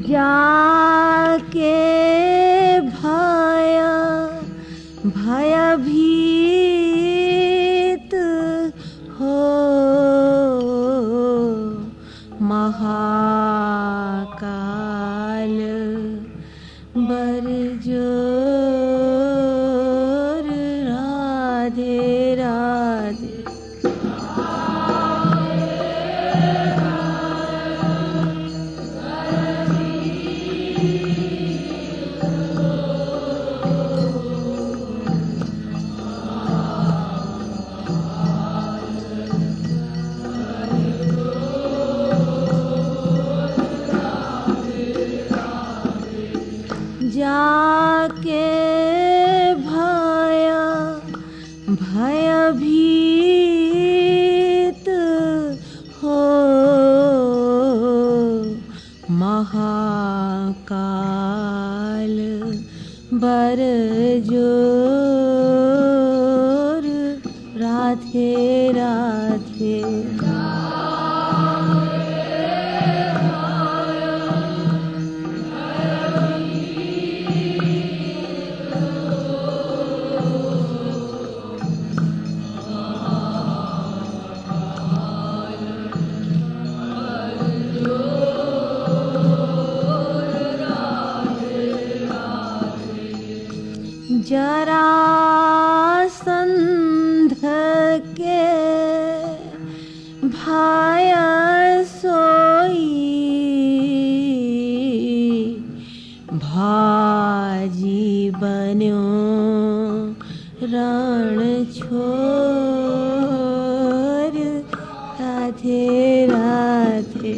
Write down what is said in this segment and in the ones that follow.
जाके भयभीत हो महाकाल बरजोर राधे राधे। जाके भयभीत हो महाकाल बरजोर राधे राधे। जरासंध के भाय सोई भाजी बन्यो रण छोर राधे राधे।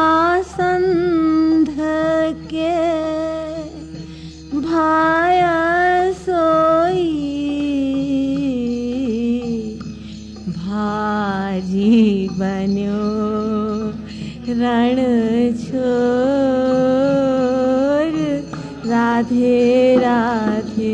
जरासंध के भाय सोई भाजी बन्यो रण छोर राधे राधे।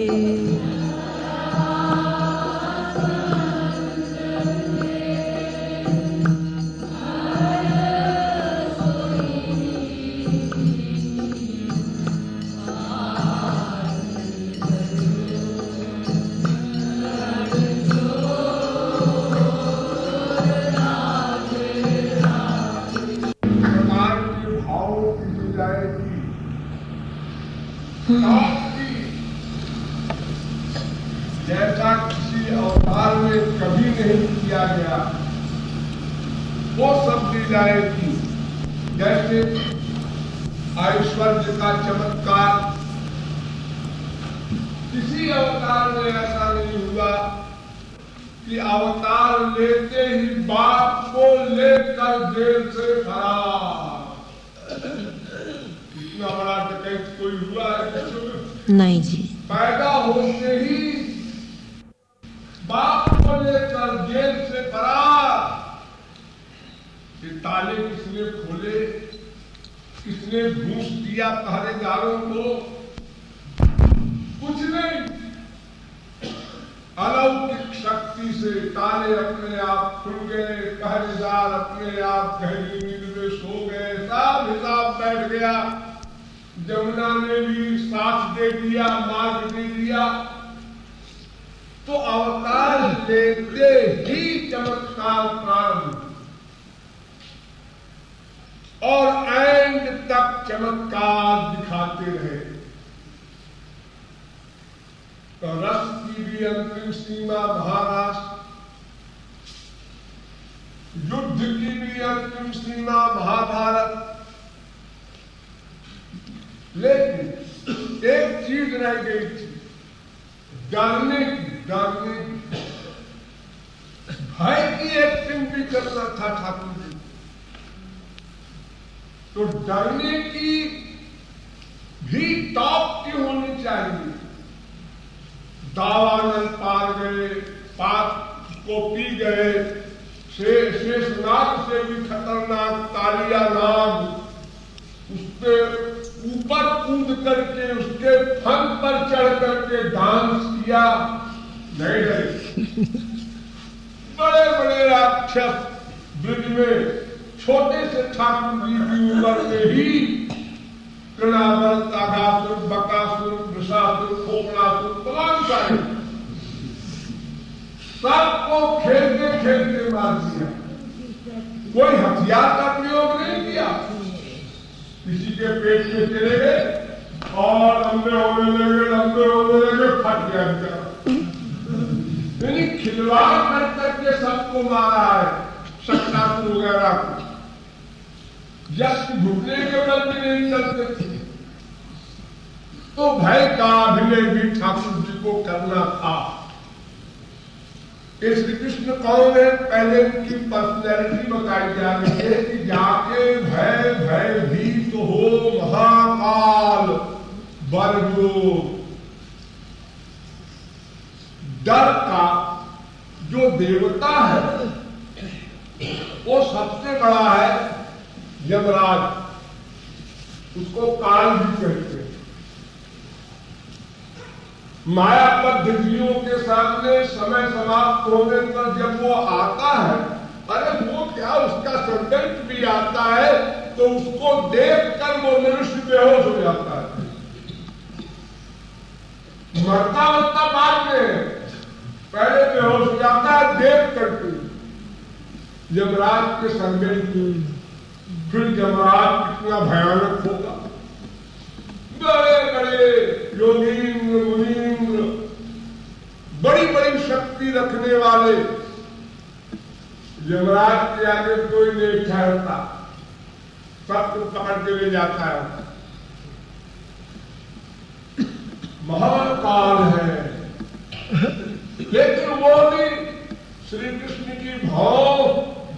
जैसा किसी अवतार में कभी नहीं किया गया वो सब लीलाएं की। जैसे ऐश्वर्य का चमत्कार किसी अवतार में ऐसा नहीं हुआ कि अवतार लेते ही बाप को लेकर जेल से फरार। इतना बड़ा डकैत कोई हुआ है? नहीं जी। पैदा होते ही बाप को लेकर जेल से फरार। ये ताले किसने खोले? किसने घूस दिया पहरेदारों को? कुछ नहीं, अलौकिक शक्ति से ताले अपने आप खुल गए, पहरेदार अपने आप गहरी नींद में सो गए, सब हिसाब बैठ गया। जमुना ने भी साथ दे दिया, मार्ग दे दिया। तो अवतार लेते ही चमत्कार प्रारंभ और एंड तक चमत्कार दिखाते रहे। तो रस की भी अंतिम सीमा महाराष्ट्र, युद्ध की भी अंतिम सीमा महाभारत। लेकिन एक चीज रह गई थी, डरने की। भय की एक्टिंग भी करना था ठाकुर जी। तो डरने की भी टॉप की होनी चाहिए। दावानल पार गए, पाप को पी गए, शेषनाग से भी खतरनाक कालिया नाग उसके ऊपर कूद करके उसके फन पर चढ़ करके डांस किया, नहीं डरे। बड़े बड़े राक्षस ब्रिज में छोटे से ठाकुर जी की उम्र में ही कृणावर, तागासुर, बकासुर, वृषासुर, खोपड़ासुर, तमाम सारे सबको खेलते खेलते मार दिया। कोई हथियार का प्रयोग नहीं किया, किसी के पेट में चले गए और लंबे होने लगे, फट गया बेचारा। यानी खिलवाड़ कर करके सबको मारा है, शक्तासुर वगैरह को। जब घुटने के बल भी नहीं चलते थे, तो भय का अभिनय भी ठाकुर जी को करना था। श्री कृष्ण कौन है, पहले उनकी पर्सनैलिटी बताई जा रही है कि जाके भय भयभीत हो महाकाल वर्गो। डर का जो देवता है वो सबसे बड़ा है यमराज, उसको काल भी कहते हैं। मायाबद्ध जीवों के सामने समय समाप्त होने पर जब वो आता है, अरे वो क्या उसका संकल्प भी आता है, तो उसको देखकर वो मनुष्य बेहोश हो जाता है। मरता मरता बाद में, पहले बेहोश हो जाता है देख करके यमराज के संकल्प। फिर यमराज कितना भयानक होगा, बड़े बड़े योगींद्र मुनींद्र, बड़ी बड़ी शक्ति रखने वाले, यमराज के आगे कोई नहीं ठहरता, सबको पकड़ के ले जाता है। महाकाल है, लेकिन वो भी श्री कृष्ण की भाव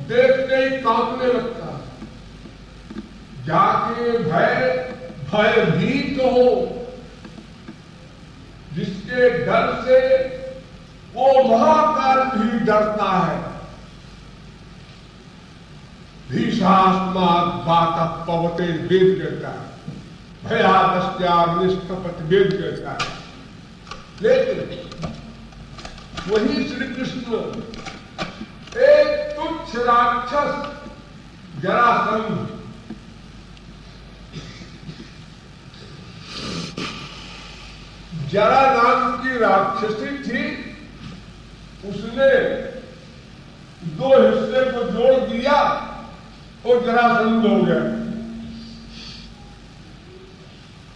देखते ही कांपने लगता है। जाके भयभीत हो, जिसके डर से वो महाकाल भी डरता है। भीषास्मात् बातः पवते वेद कहता है, भयादस्त्याग निष्कपट वेद कहता है। लेकिन वही श्री कृष्ण एक तुच्छ राक्षस जरासंध, जरा नाम की राक्षसी थी, उसने दो हिस्से को जोड़ दिया और जरासंध हो गया।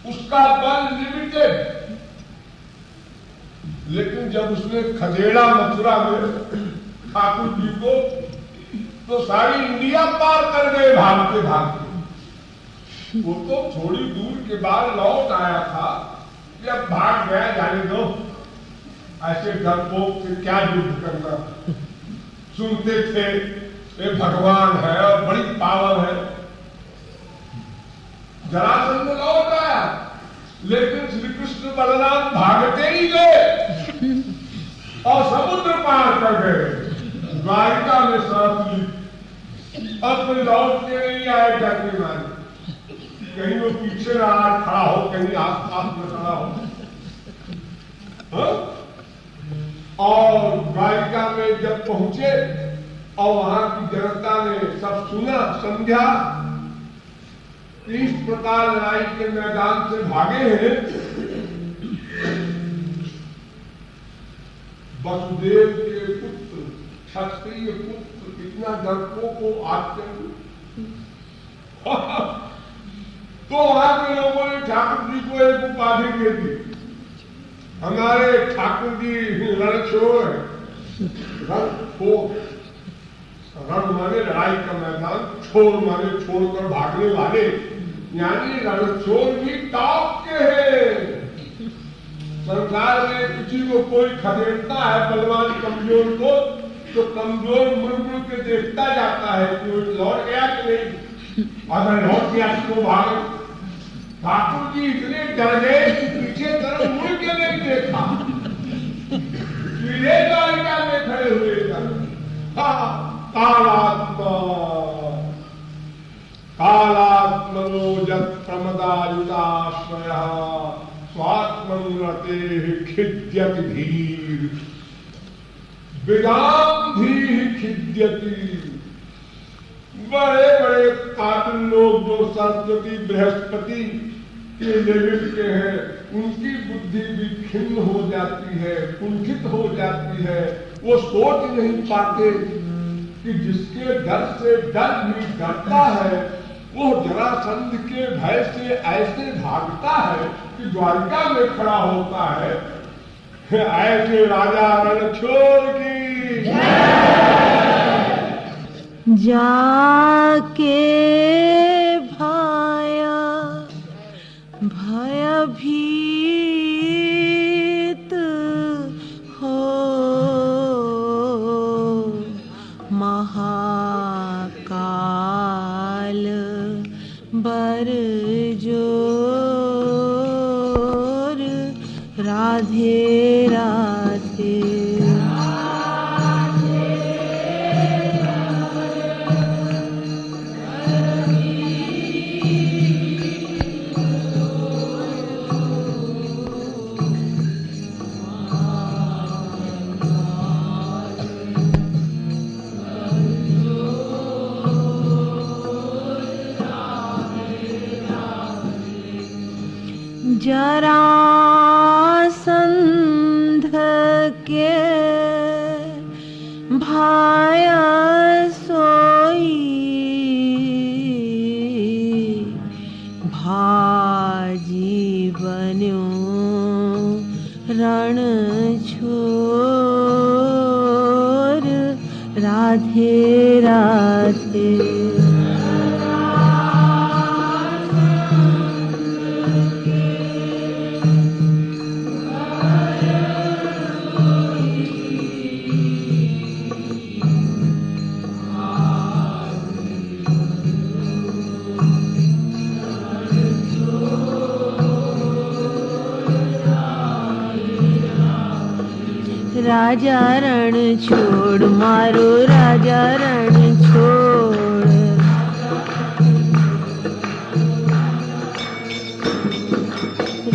उसका बल लिमिटेड, लेकिन जब उसने खदेड़ा मथुरा में ठाकुर जी को, तो सारी इंडिया पार कर गए भागते भागते। वो तो थोड़ी दूर के बाद लौट आया था, जब भाग गया, जाने दो, ऐसे डरपोक से क्या युद्ध करना। सुनते थे ये भगवान है और बड़ी पावर है। जरासंध लौट आया, लेकिन श्री कृष्ण बलराम भागते ही गए और समुद्र पार कर गए, द्वारिका में सांस ली। अब कोई लौट के नहीं आए जाके मारे, कहीं वो पीछे रहा खड़ा हो, कहीं आसपास में खड़ा हो। और द्वारिका में जब पहुंचे और वहां की जनता ने सब सुना, समझा, इस प्रकार लड़ाई के मैदान से भागे हैं। वसुदेव के पुत्र, क्षत्रिय पुत्र, इतना डरपोक को आश्चर्य। तो वहां के लोगों ने ठाकुर जी को एक उपाधि दे दी, हमारे ठाकुर जी रणछोड़ है। रणछोड़, रण माने लड़ाई का मैदान, छोड़ माने छोड़कर भागने वाले, यानी रणछोड़ भी टॉप के हैं। संसार में किसी को कोई खदेड़ता है बलवान कमजोर को, तो कमजोर मुड़ मुड़ के देखता जाता है कि वो लौट गया कि नहीं, अगर लौट गया तो भागे। ठाकुर जी इतने डर गए कि पीछे तरफ मुड़ के नहीं देखा, कालात्मा कालात्मनो यत् प्रमदायुताश्रयः स्वात्मं रतेः खिद्यति धीर विदाम धीर खिद्यति। बड़े बड़े कातिल लोग जो सरस्वती बृहस्पति के लेवल के हैं, उनकी बुद्धि भी खिन्न हो जाती है, कुंठित हो जाती है। वो सोच नहीं पाते कि जिसके डर से डर भी डरता है, वो जरासंध के भय से ऐसे भागता है कि द्वारिका में खड़ा होता है। ऐसे राजा रणछोड़ की जाके भाया भयभीत हो महाकाल बरजोर राधे राधे। जरासंध के भाया सोई भाजी बन्यो रणछोर राधे राधे। राजा रण छोड़ मारो राजा रण छोड़।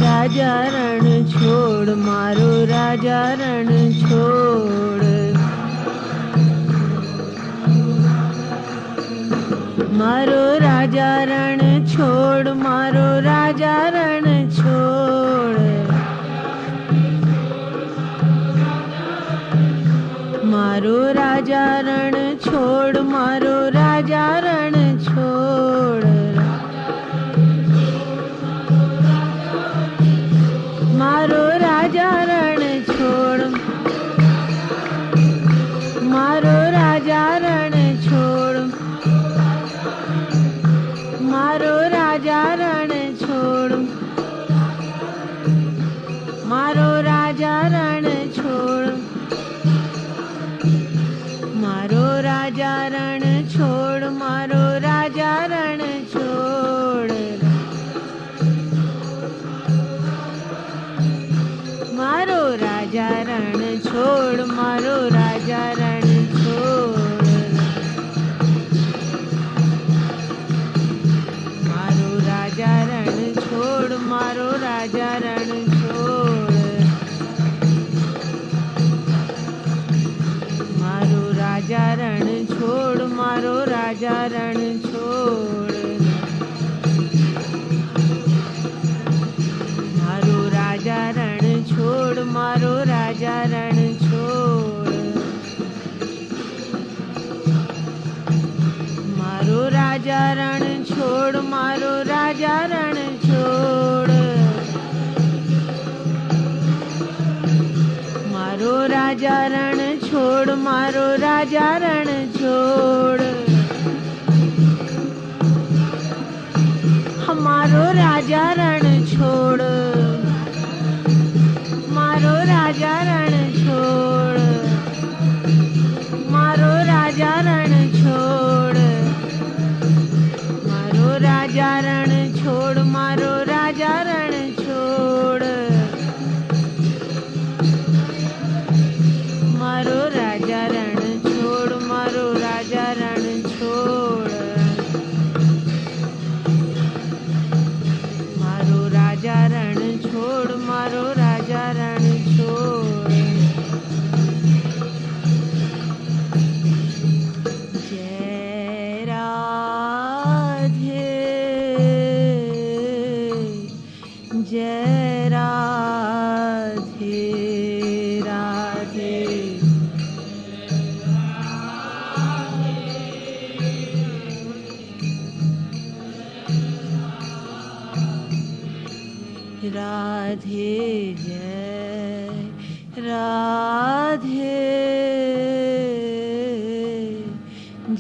राजा रण छोड़ मारो राजा रण छोड़। मारो राजा रण छोड़ मारो राजा रण छोड़। मारो राजा रण छोड़ मारो राजा रण छोड़। मारो राजा रण छोड़ मारो राजा रण छोड़। मारो राजा रण छोड़ मारो राजा रण छोड़। मारो राजा रण छोड़ मारो राजा रण छोड़। मारो राजा रण छोड़ मारो राजा रण छोड़। मारो राजा रण छोड़ मारो राजा रण छोड़। मारो राजा रण छोड़ मारो राजा रण छोड़। मारो राजा रण छोड़ मारो राजा रण छोड़। मारो राजा रण छोड़ मारो राजा रण छोड़। मारो राजा रण छोड़ मारो राजा रण छोड़। हमारो राजा रण छोड़ मारो राजा रण छोड़। मारो राजा रण छोड़ मारो राजा रण छोड़ मारो राजा रण छोड़। मारो राजा रण छोड़ राधे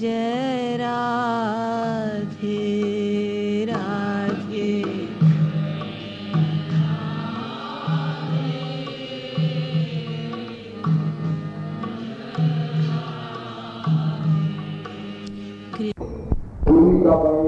जय राधे राधे पूरी का